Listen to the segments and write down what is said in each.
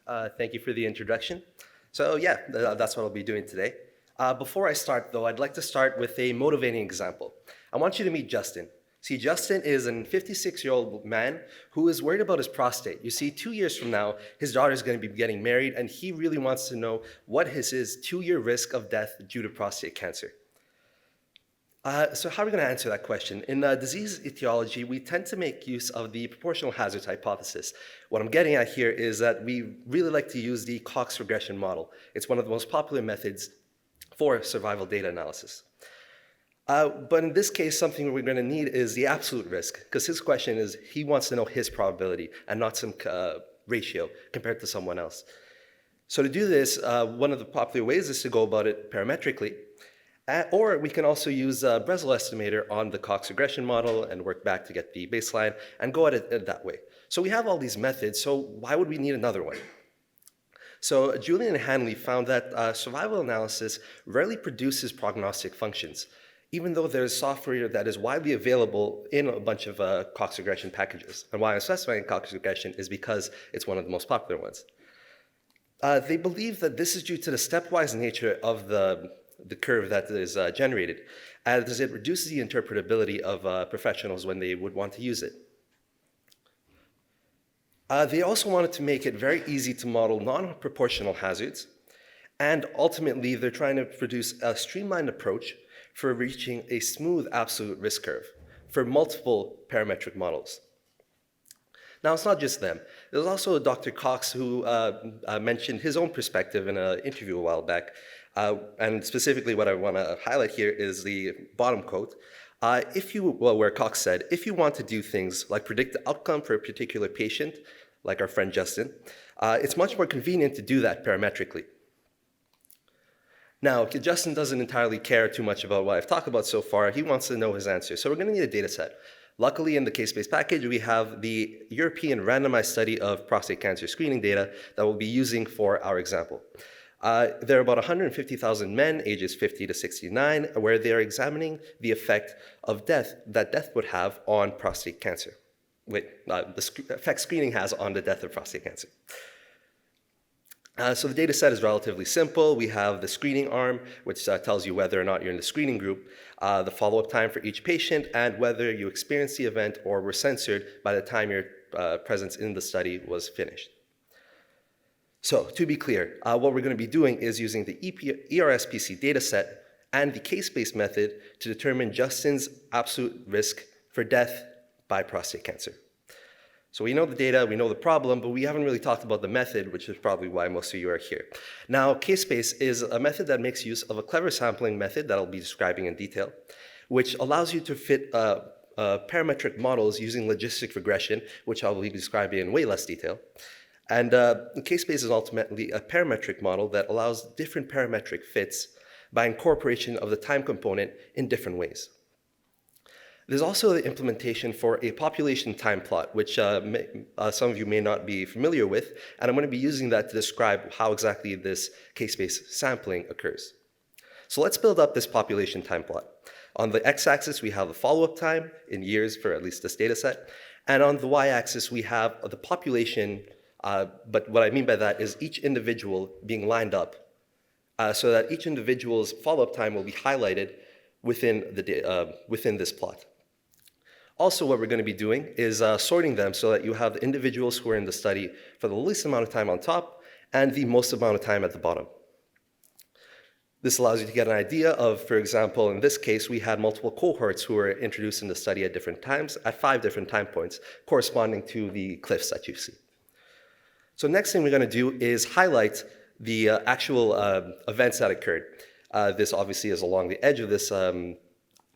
Thank you for the introduction. That's what I'll be doing today. Before I start, though, I'd like to start with a motivating example. I want you to meet Justin. See, Justin is a 56-year-old man who is worried about his prostate. You see, 2 years from now, his daughter is going to be getting married, and he really wants to know what is his 2-year risk of death due to prostate cancer. So how are we going to answer that question? In disease etiology, we tend to make use of the proportional hazards hypothesis. What I'm getting at here is that we really like to use the Cox regression model. It's one of the most popular methods for survival data analysis. But in this case, something we're going to need is the absolute risk, because his question is he wants to know his probability and not some ratio compared to someone else. So to do this, one of the popular ways is to go about it parametrically. Or we can also use a Bresel estimator on the Cox regression model and work back to get the baseline and go at it that way. So we have all these methods, so why would we need another one? So Julian and Hanley found that survival analysis rarely produces prognostic functions, even though there's software that is widely available in a bunch of Cox regression packages. And why I'm specifying Cox regression is because it's one of the most popular ones. They believe that this is due to the stepwise nature of the curve that is generated, as it reduces the interpretability of professionals when they would want to use it. They also wanted to make it very easy to model non-proportional hazards, and ultimately they're trying to produce a streamlined approach for reaching a smooth absolute risk curve for multiple parametric models. Now, it's not just them. There's also Dr. Cox who mentioned his own perspective in an interview a while back. And specifically what I want to highlight here is the bottom quote. Where Cox said, if you want to do things like predict the outcome for a particular patient, like our friend Justin, it's much more convenient to do that parametrically. Now, Justin doesn't entirely care too much about what I've talked about so far. He wants to know his answer. So we're going to need a data set. Luckily, in the KSpace package, we have the European randomized study of prostate cancer screening data that we'll be using for our example. There are about 150,000 men ages 50 to 69 where they are examining the effect of death would have on prostate cancer. The effect screening has on the death of prostate cancer. So the data set is relatively simple. We have the screening arm, which tells you whether or not you're in the screening group, the follow-up time for each patient, and whether you experienced the event or were censored by the time your presence in the study was finished. So to be clear, what we're going to be doing is using the ERSPC dataset and the KSpace method to determine Justin's absolute risk for death by prostate cancer. So we know the data, we know the problem, but we haven't really talked about the method, which is probably why most of you are here. Now, KSpace is a method that makes use of a clever sampling method that I'll be describing in detail, which allows you to fit parametric models using logistic regression, which I'll be describing in way less detail. And KSpace is ultimately a parametric model that allows different parametric fits by incorporation of the time component in different ways. There's also the implementation for a population time plot, which some of you may not be familiar with, and I'm going to be using that to describe how exactly this KSpace sampling occurs. So let's build up this population time plot. On the x-axis, we have the follow-up time in years for at least this data set, and on the y-axis, we have the population. But what I mean by that is each individual being lined up so that each individual's follow-up time will be highlighted within this plot. Also, what we're going to be doing is sorting them so that you have the individuals who are in the study for the least amount of time on top and the most amount of time at the bottom. This allows you to get an idea of, for example, in this case, we had multiple cohorts who were introduced in the study at different times, at 5 different time points, corresponding to the cliffs that you see. So next thing we're going to do is highlight the actual events that occurred. This obviously is along the edge of this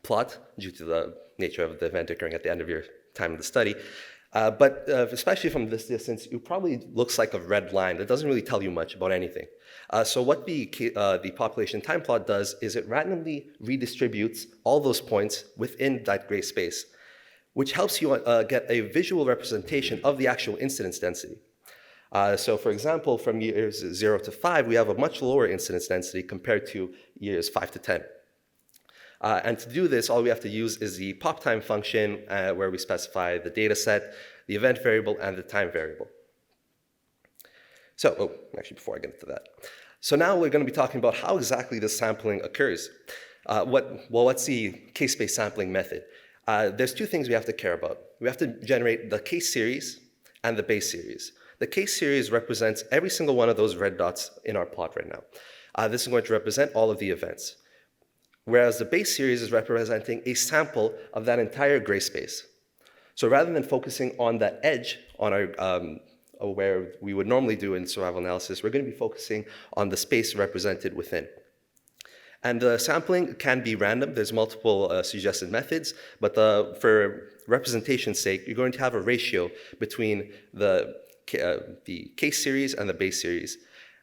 plot due to the nature of the event occurring at the end of your time of the study. But especially from this distance, it probably looks like a red line that doesn't really tell you much about anything. So what the population time plot does is it randomly redistributes all those points within that gray space, which helps you get a visual representation of the actual incidence density. So for example, from years 0 to 5, we have a much lower incidence density compared to years 5 to 10. And to do this, all we have to use is the pop time function where we specify the data set, the event variable, and the time variable. Actually, before I get into that. So now we're going to be talking about how exactly this sampling occurs. What's the case-based sampling method? There's two things we have to care about. We have to generate the case series and the base series. The case series represents every single one of those red dots in our plot right now. This is going to represent all of the events, whereas the base series is representing a sample of that entire gray space. So rather than focusing on that edge on our where we would normally do in survival analysis, we're going to be focusing on the space represented within. And the sampling can be random. There's multiple suggested methods, but for representation's sake, you're going to have a ratio between the case series and the base series.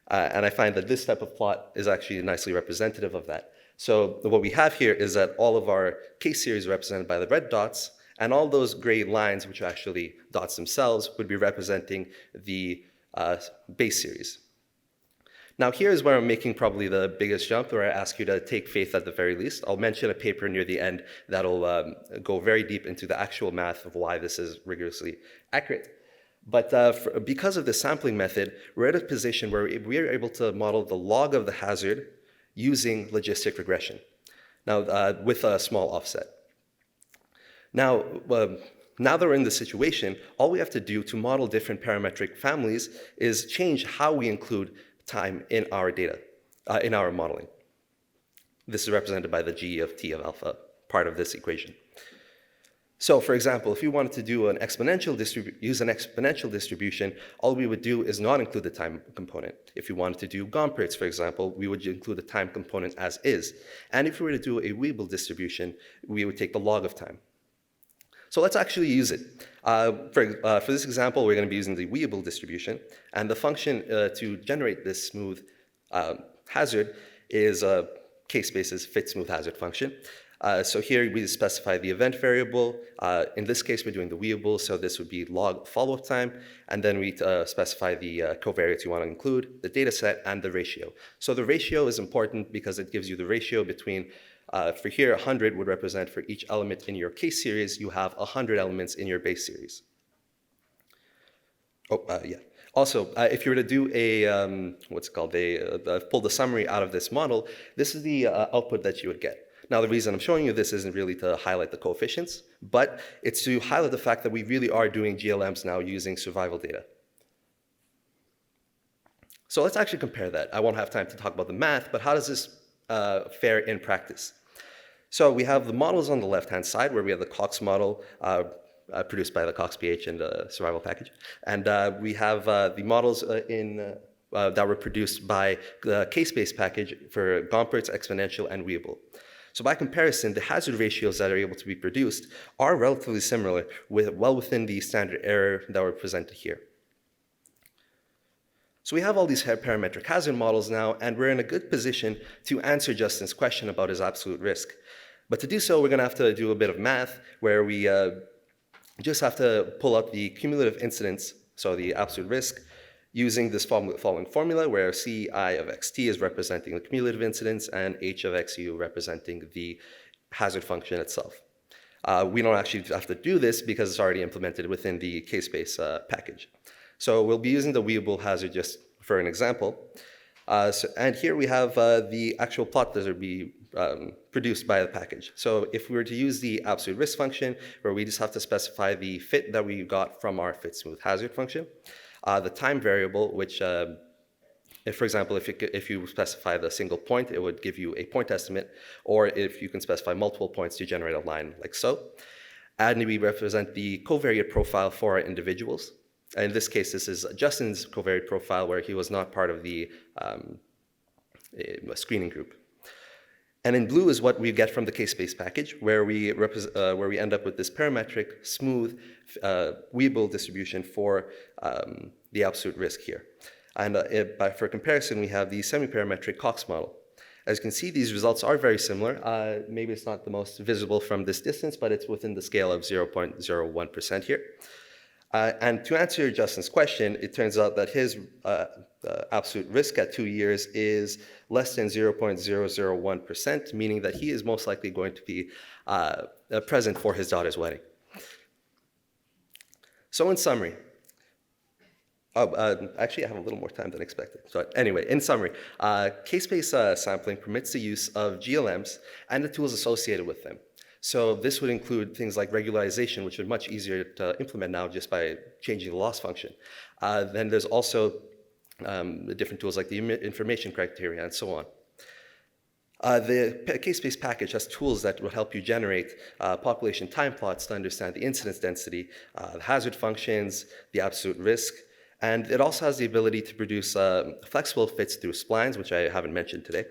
And I find that this type of plot is actually nicely representative of that. So what we have here is that all of our case series are represented by the red dots, and all those gray lines, which are actually dots themselves, would be representing the base series. Now here's where I'm making probably the biggest jump, where I ask you to take faith at the very least. I'll mention a paper near the end that'll go very deep into the actual math of why this is rigorously accurate. But because of the sampling method, we're at a position where we're able to model the log of the hazard using logistic regression, now with a small offset. Now that we're in this situation, all we have to do to model different parametric families is change how we include time in our data, in our modeling. This is represented by the G of T of alpha, part of this equation. So for example, if we wanted to do use an exponential distribution, all we would do is not include the time component. If we wanted to do Gompertz, for example, we would include the time component as is. And if we were to do a Weibull distribution, we would take the log of time. So let's actually use it. For this example, we're going to be using the Weibull distribution, and the function to generate this smooth hazard is KSpace's fit smooth hazard function. So here we specify the event variable. In this case, we're doing the Weibull, so this would be log follow-up time, and then we specify the covariates you want to include, the data set, and the ratio. So the ratio is important because it gives you the ratio between for here, 100 would represent for each element in your case series, you have 100 elements in your base series. Also, if you were to do a, pull the summary out of this model, this is the output that you would get. Now, the reason I'm showing you this isn't really to highlight the coefficients, but it's to highlight the fact that we really are doing GLMs now using survival data. So let's actually compare that. I won't have time to talk about the math, but how does this fare in practice? So we have the models on the left-hand side, where we have the Cox model produced by the Cox PH and the survival package. And we have the models that were produced by the KSpace package for Gompertz, exponential, and Weibull. So by comparison, the hazard ratios that are able to be produced are relatively similar, well within the standard error that were presented here. So we have all these parametric hazard models now, and we're in a good position to answer Justin's question about his absolute risk. But to do so, we're going to have to do a bit of math, where we just have to pull out the cumulative incidence, so the absolute risk, using this following formula, where Ci of xt is representing the cumulative incidence and h of xu representing the hazard function itself. We don't actually have to do this because it's already implemented within the KSpace package. So we'll be using the Weibull hazard just for an example. And here we have the actual plot that will be produced by the package. So if we were to use the absolute risk function, where we just have to specify the fit that we got from our fit smooth hazard function, the time variable, which, for example, if you specify the single point, it would give you a point estimate, or if you can specify multiple points to generate a line like so. And we represent the covariate profile for our individuals. In this case, this is Justin's covariate profile, where he was not part of the screening group. And in blue is what we get from the KSpace package, where we end up with this parametric, smooth Weibull distribution for the absolute risk here. And for comparison, we have the semi-parametric Cox model. As you can see, these results are very similar. Maybe it's not the most visible from this distance, but it's within the scale of 0.01% here. And to answer Justin's question, it turns out that his absolute risk at 2 years is less than 0.001%, meaning that he is most likely going to be present for his daughter's wedding. So in summary, Actually, I have a little more time than expected. So anyway, in summary, KSpace sampling permits the use of GLMs and the tools associated with them. So this would include things like regularization, which are much easier to implement now just by changing the loss function. Then there's also the different tools like the information criteria and so on. The KSpace package has tools that will help you generate population time plots to understand the incidence density, the hazard functions, the absolute risk, and it also has the ability to produce flexible fits through splines, which I haven't mentioned today.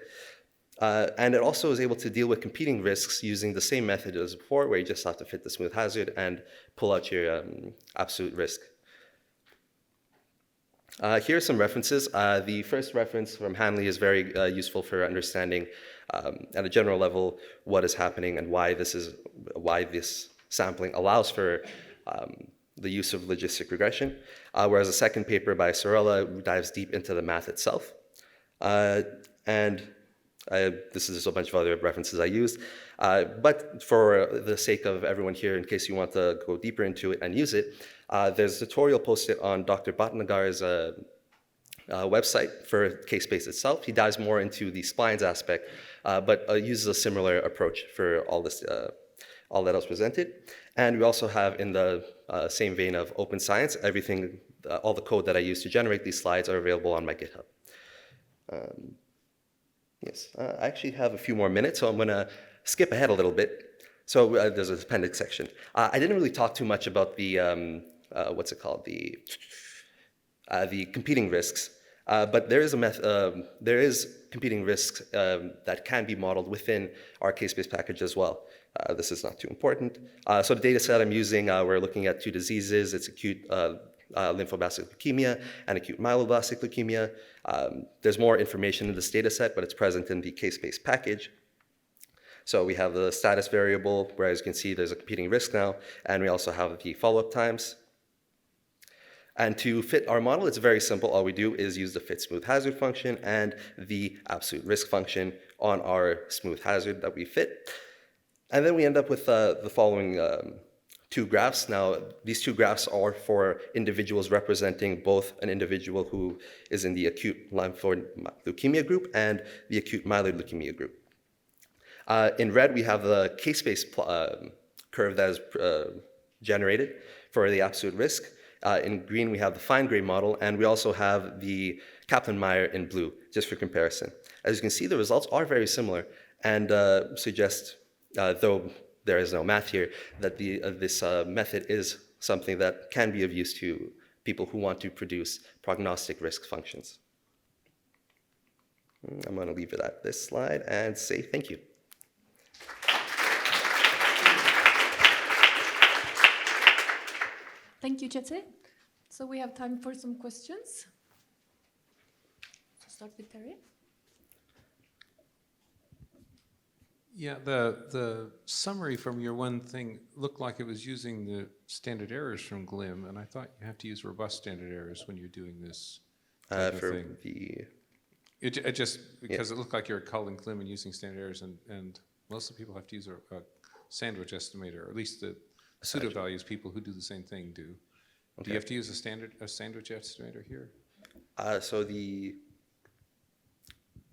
And it also is able to deal with competing risks using the same method as before, where you just have to fit the smooth hazard and pull out your absolute risk. Here are some references. The first reference from Hanley is very useful for understanding at a general level what is happening and why this sampling allows for the use of logistic regression, whereas a second paper by Sorella dives deep into the math itself. This is just a bunch of other references I used. But for the sake of everyone here, in case you want to go deeper into it and use it, there's a tutorial posted on Dr. Bhatnagar's website for KSpace itself. He dives more into the splines aspect, but uses a similar approach for all that was presented. And we also have, in the same vein of open science, everything, all the code that I use to generate these slides are available on my GitHub. Yes, I actually have a few more minutes, so I'm going to skip ahead a little bit. So there's an appendix section. I didn't really talk too much about the, what's it called, the competing risks, but there is competing risks that can be modeled within our KSpace package as well. This is not too important. So the data set I'm using, we're looking at two diseases. It's acute lymphoblastic leukemia and acute myeloblastic leukemia. There's more information in this data set, but it's present in the KSpace package. So we have the status variable, where as you can see, there's a competing risk now, and we also have the follow-up times. And to fit our model, it's very simple. All we do is use the fit smooth hazard function and the absolute risk function on our smooth hazard that we fit. And then we end up with the following two graphs. Now, these two graphs are for individuals representing both an individual who is in the acute lymphoid leukemia group and the acute myeloid leukemia group. In red, we have the KSpace curve that is generated for the absolute risk. In green, we have the fine-grained model, and we also have the Kaplan-Meier in blue, just for comparison. As you can see, the results are very similar and suggest, though there is no math here, that this method is something that can be of use to people who want to produce prognostic risk functions. I'm going to leave it at this slide and say thank you. Thank you, Jetse. So we have time for some questions. So start with Terry. Yeah, the summary from your one thing looked like it was using the standard errors from GLIM, and I thought you have to use robust standard errors when you're doing this type of thing. It just, because it looked like you're calling GLIM and using standard errors, and most of the people have to use a sandwich estimator, or at least the pseudo values people who do the same thing do. Okay. Do you have to use a sandwich estimator here?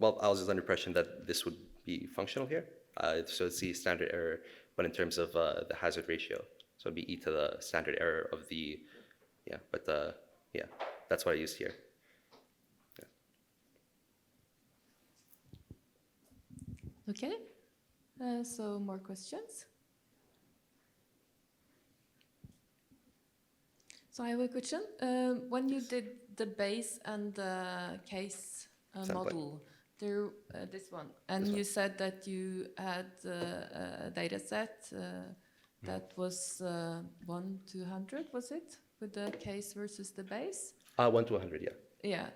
Well, I was just under impression that this would be functional here. So it's the standard error, but in terms of the hazard ratio. So it'd be e to the standard error of the, that's what I used here. Yeah. Okay, so more questions? So I have a question. When you did the base and the case model, this one, and you said that you had a data set that was 1 to 100, was it? With the case versus the base? 1 to 100, yeah. Yeah.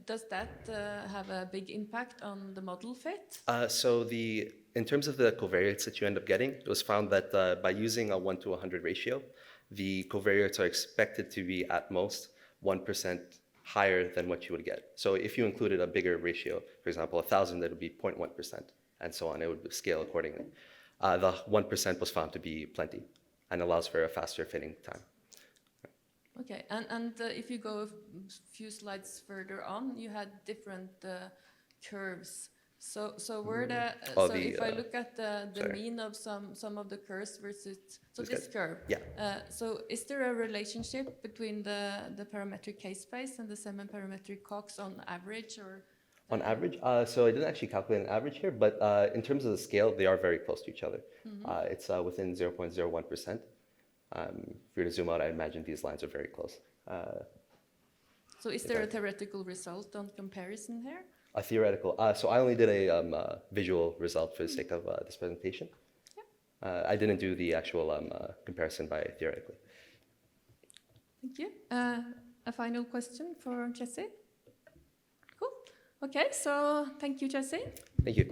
Does that have a big impact on the model fit? In terms of the covariates that you end up getting, it was found that by using a 1 to 100 ratio, the covariates are expected to be at most 1% higher than what you would get. So if you included a bigger ratio, for example, 1,000, that would be 0.1%, and so on. It would scale accordingly. The 1% was found to be plenty and allows for a faster fitting time. Okay, and if you go a few slides further on, you had different curves. So where the Oh, so the, if I look at the sorry. mean of some of the curves versus This this guy? curve, Yeah. so is there a relationship between the parametric KSpace and the semi-parametric Cox on average, or On average, so I didn't actually calculate an average here, but in terms of the scale, they are very close to each other. It's within 0.01%. If you were to zoom out, I imagine these lines are very close. so is there a theoretical result on comparison here? A theoretical. So I only did a visual result for the sake of this presentation. I didn't do the actual comparison by theoretically. Thank you. A final question for Jesse? Cool. Okay, so thank you, Jesse. Thank you.